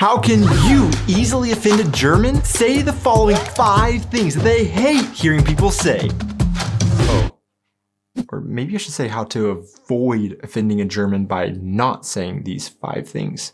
How can you easily offend a German? Say the following 5 things that they hate hearing people say. Oh. Or maybe I should say how to avoid offending a German by not saying these 5 things.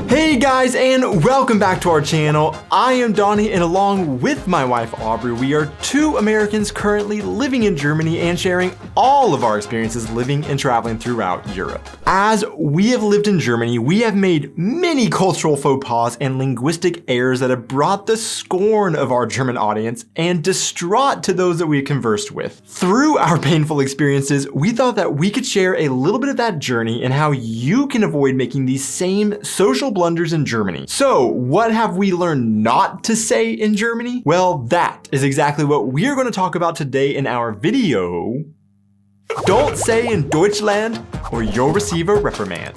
Hey guys, and welcome back to our channel. I am Donnie, and along with my wife Aubrey, we are 2 Americans currently living in Germany and sharing all of our experiences living and traveling throughout Europe. As we have lived in Germany, we have made many cultural faux pas and linguistic errors that have brought the scorn of our German audience and distraught to those that we have conversed with. Through our painful experiences, we thought that we could share a little bit of that journey and how you can avoid making these same social blunders in Germany. So, what have we learned not to say in Germany? Well, that is exactly what we're going to talk about today in our video. Don't say in Deutschland or you'll receive a reprimand.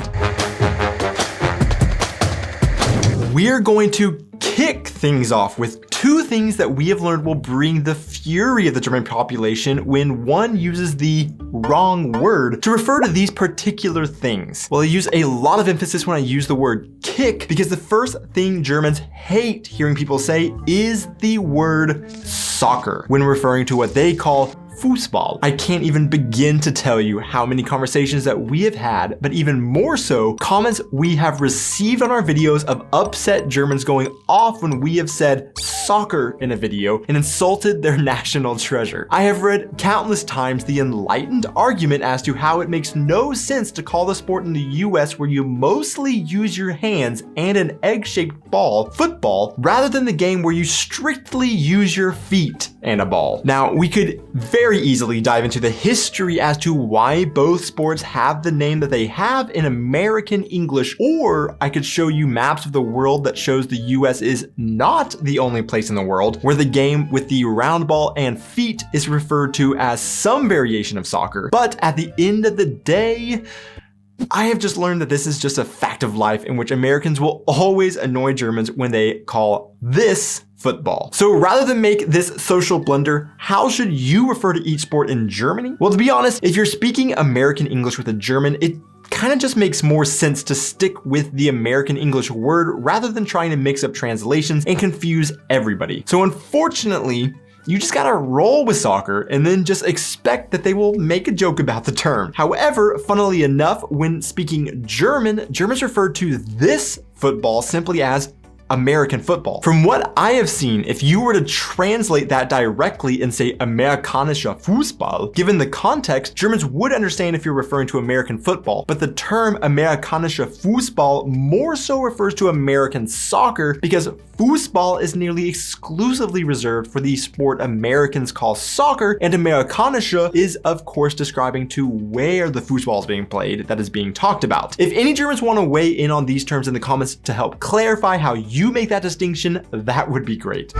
We're going to kick things off with 2 things that we have learned will bring the fury of the German population when one uses the wrong word to refer to these particular things. Well, I use a lot of emphasis when I use the word kick because the first thing Germans hate hearing people say is the word soccer when referring to what they call Fußball. I can't even begin to tell you how many conversations that we have had, but even more so, comments we have received on our videos of upset Germans going off when we have said soccer in a video and insulted their national treasure. I have read countless times the enlightened argument as to how it makes no sense to call the sport in the US where you mostly use your hands and an egg-shaped ball, football, rather than the game where you strictly use your feet and a ball. Now, we could very easily dive into the history as to why both sports have the name that they have in American English, or I could show you maps of the world that shows the US is not the only place in the world where the game with the round ball and feet is referred to as some variation of soccer. But at the end of the day, I have just learned that this is just a fact of life in which Americans will always annoy Germans when they call this football. So rather than make this social blunder, how should you refer to each sport in Germany? Well, to be honest, if you're speaking American English with a German, it kind of just makes more sense to stick with the American English word rather than trying to mix up translations and confuse everybody. So unfortunately, you just gotta roll with soccer and then just expect that they will make a joke about the term. However, funnily enough, when speaking German, Germans refer to this football simply as American football. From what I have seen, if you were to translate that directly and say amerikanischer Fußball, given the context, Germans would understand if you're referring to American football, but the term amerikanischer Fußball more so refers to American soccer because Fußball is nearly exclusively reserved for the sport Americans call soccer, and amerikanische is of course describing to where the Fußball is being played that is being talked about. If any Germans want to weigh in on these terms in the comments to help clarify how you make that distinction, that would be great.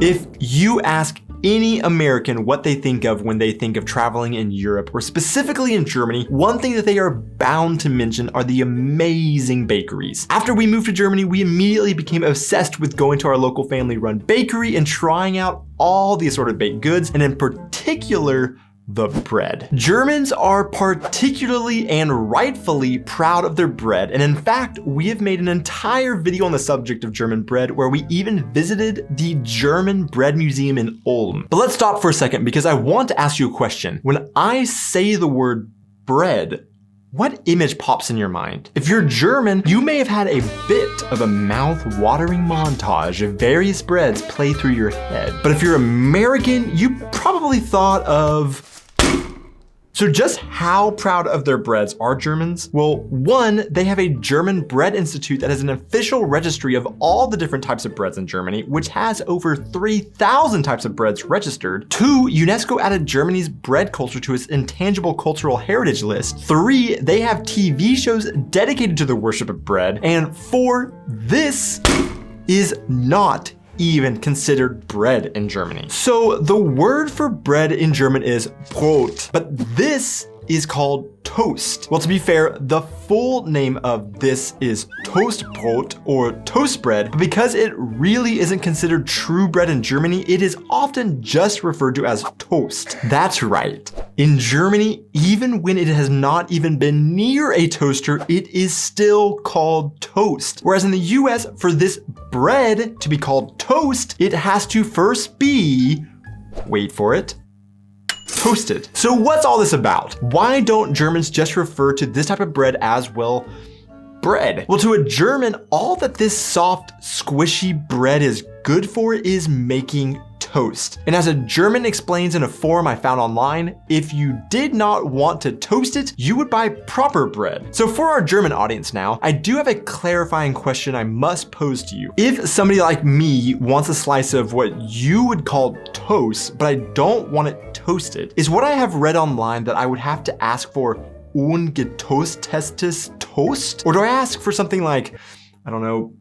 If you ask any American what they think of when they think of traveling in Europe, or specifically in Germany, one thing that they are bound to mention are the amazing bakeries. After we moved to Germany, we immediately became obsessed with going to our local family-run bakery and trying out all the assorted baked goods, and in particular, the bread. Germans are particularly and rightfully proud of their bread, and in fact, we have made an entire video on the subject of German bread where we even visited the German Bread Museum in Ulm. But let's stop for a second because I want to ask you a question. When I say the word bread, what image pops in your mind? If you're German, you may have had a bit of a mouth-watering montage of various breads play through your head. But if you're American, you probably thought of... So just how proud of their breads are Germans? Well, 1, they have a German Bread Institute that has an official registry of all the different types of breads in Germany, which has over 3,000 types of breads registered. 2, UNESCO added Germany's bread culture to its intangible cultural heritage list. 3, they have TV shows dedicated to the worship of bread. And 4, this is not even considered bread in Germany. So the word for bread in German is Brot, but this is called toast. Well, to be fair, the full name of this is Toastbrot or toast bread, but because it really isn't considered true bread in Germany, it is often just referred to as toast. That's right. In Germany, even when it has not even been near a toaster, it is still called toast. Whereas in the US, for this bread to be called toast, it has to first be, wait for it, toasted. So what's all this about? Why don't Germans just refer to this type of bread as, well, bread? Well, to a German, all that this soft, squishy bread is good for is making toast. And as a German explains in a forum I found online, if you did not want to toast it, you would buy proper bread. So for our German audience now, I do have a clarifying question I must pose to you. If somebody like me wants a slice of what you would call toast, but I don't want it toasted, is what I have read online that I would have to ask for ungetoastetes toast? Or do I ask for something like, I don't know,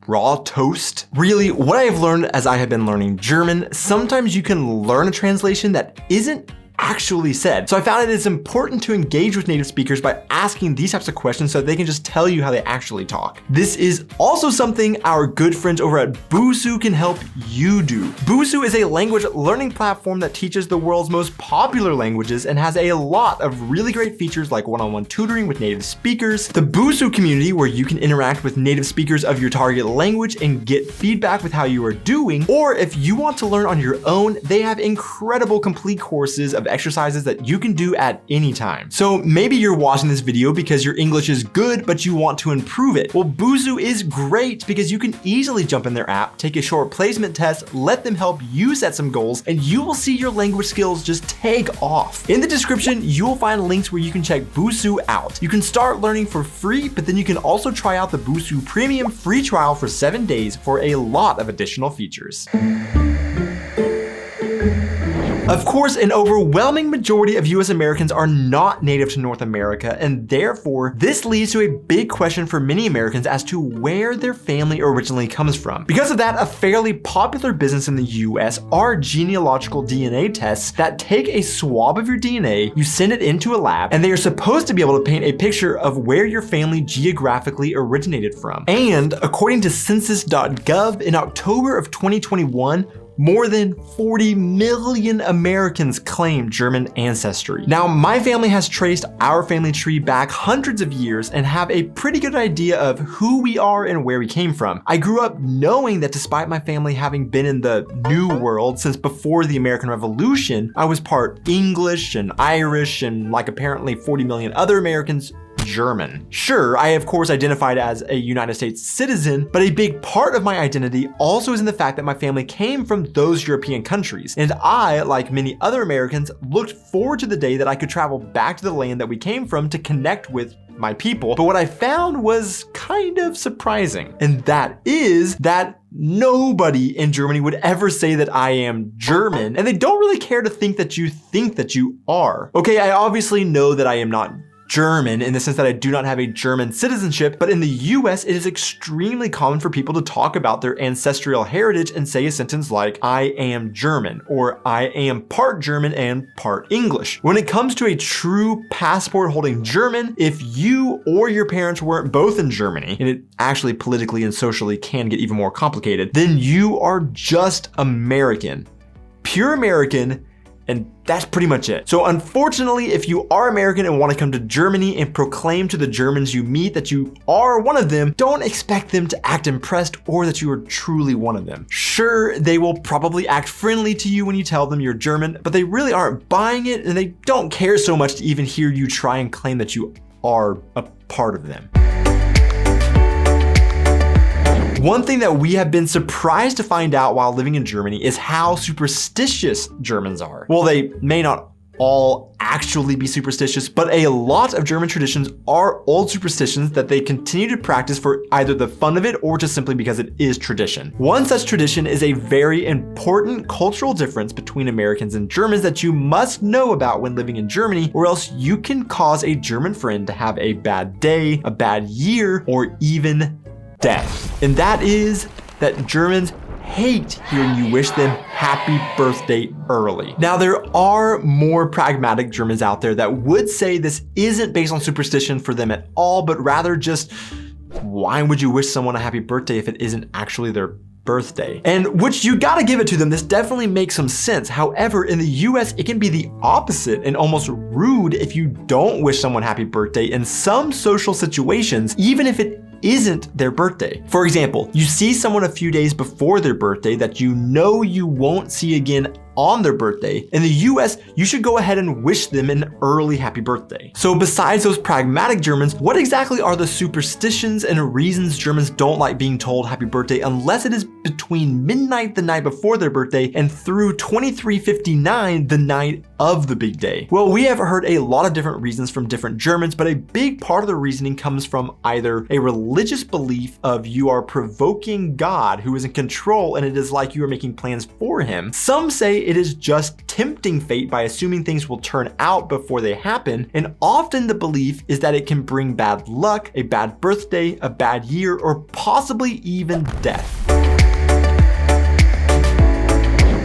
raw toast? Really, what I have learned as I have been learning German, sometimes you can learn a translation that isn't actually said. So I found it is important to engage with native speakers by asking these types of questions so that they can just tell you how they actually talk. This is also something our good friends over at Busuu can help you do. Busuu is a language learning platform that teaches the world's most popular languages and has a lot of really great features like one-on-one tutoring with native speakers, the Busuu community where you can interact with native speakers of your target language and get feedback with how you are doing, or if you want to learn on your own, they have incredible complete courses of exercises that you can do at any time. So maybe you're watching this video because your English is good, but you want to improve it. Well, Busuu is great because you can easily jump in their app, take a short placement test, let them help you set some goals, and you will see your language skills just take off. In the description, you'll find links where you can check Busuu out. You can start learning for free, but then you can also try out the Busuu Premium free trial for 7 days for a lot of additional features. Of course, an overwhelming majority of US Americans are not native to North America, and therefore, this leads to a big question for many Americans as to where their family originally comes from. Because of that, a fairly popular business in the US are genealogical DNA tests that take a swab of your DNA, you send it into a lab, and they are supposed to be able to paint a picture of where your family geographically originated from. And according to census.gov, in October of 2021, more than 40 million Americans claim German ancestry. Now, my family has traced our family tree back hundreds of years and have a pretty good idea of who we are and where we came from. I grew up knowing that despite my family having been in the New World since before the American Revolution, I was part English and Irish and, like apparently 40 million other Americans, German. Sure, I of course identified as a United States citizen, but a big part of my identity also is in the fact that my family came from those European countries. And I, like many other Americans, looked forward to the day that I could travel back to the land that we came from to connect with my people. But what I found was kind of surprising. And that is that nobody in Germany would ever say that I am German, and they don't really care to think that you are. Okay, I obviously know that I am not German in the sense that I do not have a German citizenship, but in the US, it is extremely common for people to talk about their ancestral heritage and say a sentence like, I am German, or I am part German and part English. When it comes to a true passport holding German, if you or your parents weren't both in Germany, and it actually politically and socially can get even more complicated, then you are just American. Pure American. And that's pretty much it. So unfortunately, if you are American and want to come to Germany and proclaim to the Germans you meet that you are one of them, don't expect them to act impressed or that you are truly one of them. Sure, they will probably act friendly to you when you tell them you're German, but they really aren't buying it, and they don't care so much to even hear you try and claim that you are a part of them. One thing that we have been surprised to find out while living in Germany is how superstitious Germans are. Well, they may not all actually be superstitious, but a lot of German traditions are old superstitions that they continue to practice for either the fun of it or just simply because it is tradition. One such tradition is a very important cultural difference between Americans and Germans that you must know about when living in Germany, or else you can cause a German friend to have a bad day, a bad year, or even death. And that is that Germans hate hearing you wish them happy birthday early. Now, there are more pragmatic Germans out there that would say this isn't based on superstition for them at all, but rather just, why would you wish someone a happy birthday if it isn't actually their birthday? And which you gotta give it to them, this definitely makes some sense. However, in the US, it can be the opposite and almost rude if you don't wish someone happy birthday in some social situations, even if it isn't their birthday. For example, you see someone a few days before their birthday that you know you won't see again on their birthday. In the US, you should go ahead and wish them an early happy birthday. So besides those pragmatic Germans, what exactly are the superstitions and reasons Germans don't like being told happy birthday unless it is between midnight the night before their birthday and through 23:59 the night of the big day? Well, we have heard a lot of different reasons from different Germans, but a big part of the reasoning comes from either a religious belief of you are provoking God who is in control and it is like you are making plans for him. Some say it is just tempting fate by assuming things will turn out before they happen, and often the belief is that it can bring bad luck, a bad birthday, a bad year, or possibly even death.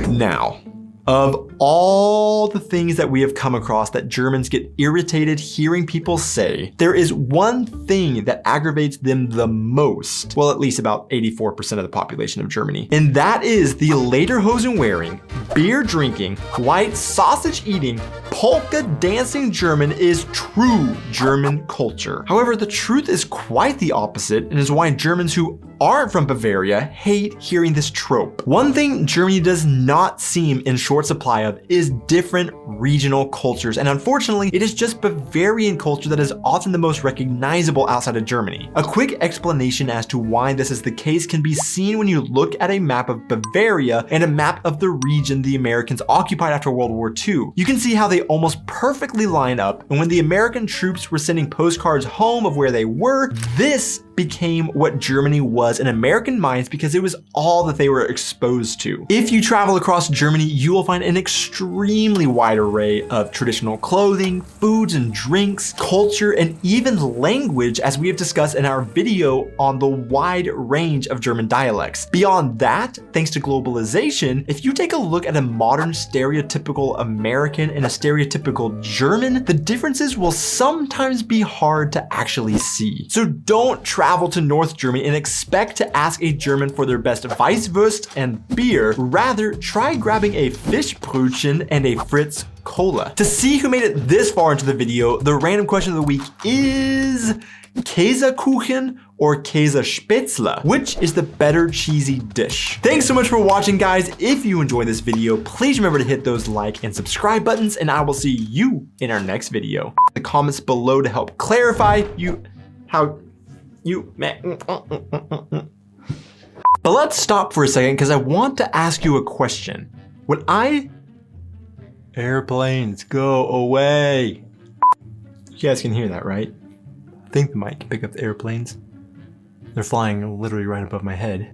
Now, of all the things that we have come across that Germans get irritated hearing people say, there is one thing that aggravates them the most. Well, at least about 84% of the population of Germany. And that is the lederhosen wearing, beer drinking, white sausage eating, polka dancing German is true German culture. However, the truth is quite the opposite and is why Germans who aren't from Bavaria hate hearing this trope. One thing Germany does not seem in short supply of is different regional cultures, and unfortunately, it is just Bavarian culture that is often the most recognizable outside of Germany. A quick explanation as to why this is the case can be seen when you look at a map of Bavaria and a map of the region the Americans occupied after World War II. You can see how they almost perfectly line up, and when the American troops were sending postcards home of where they were, this became what Germany was in American minds because it was all that they were exposed to. If you travel across Germany, you will find an extremely wide array of traditional clothing, foods and drinks, culture, and even language, as we have discussed in our video on the wide range of German dialects. Beyond that, thanks to globalization, if you take a look at a modern stereotypical American and a stereotypical German, the differences will sometimes be hard to actually see. So don't travel to North Germany and expect to ask a German for their best Weisswurst and beer. Rather, try grabbing a Fischbrötchen and a Fritz Cola. To see who made it this far into the video, the random question of the week is Käsekuchen or Käsespätzle? Which is the better cheesy dish? Thanks so much for watching, guys. If you enjoyed this video, please remember to hit those like and subscribe buttons, and I will see you in our next video. The comments below to help clarify But let's stop for a second because I want to ask you a question. Airplanes, go away. You guys can hear that, right? I think the mic can pick up the airplanes. They're flying literally right above my head.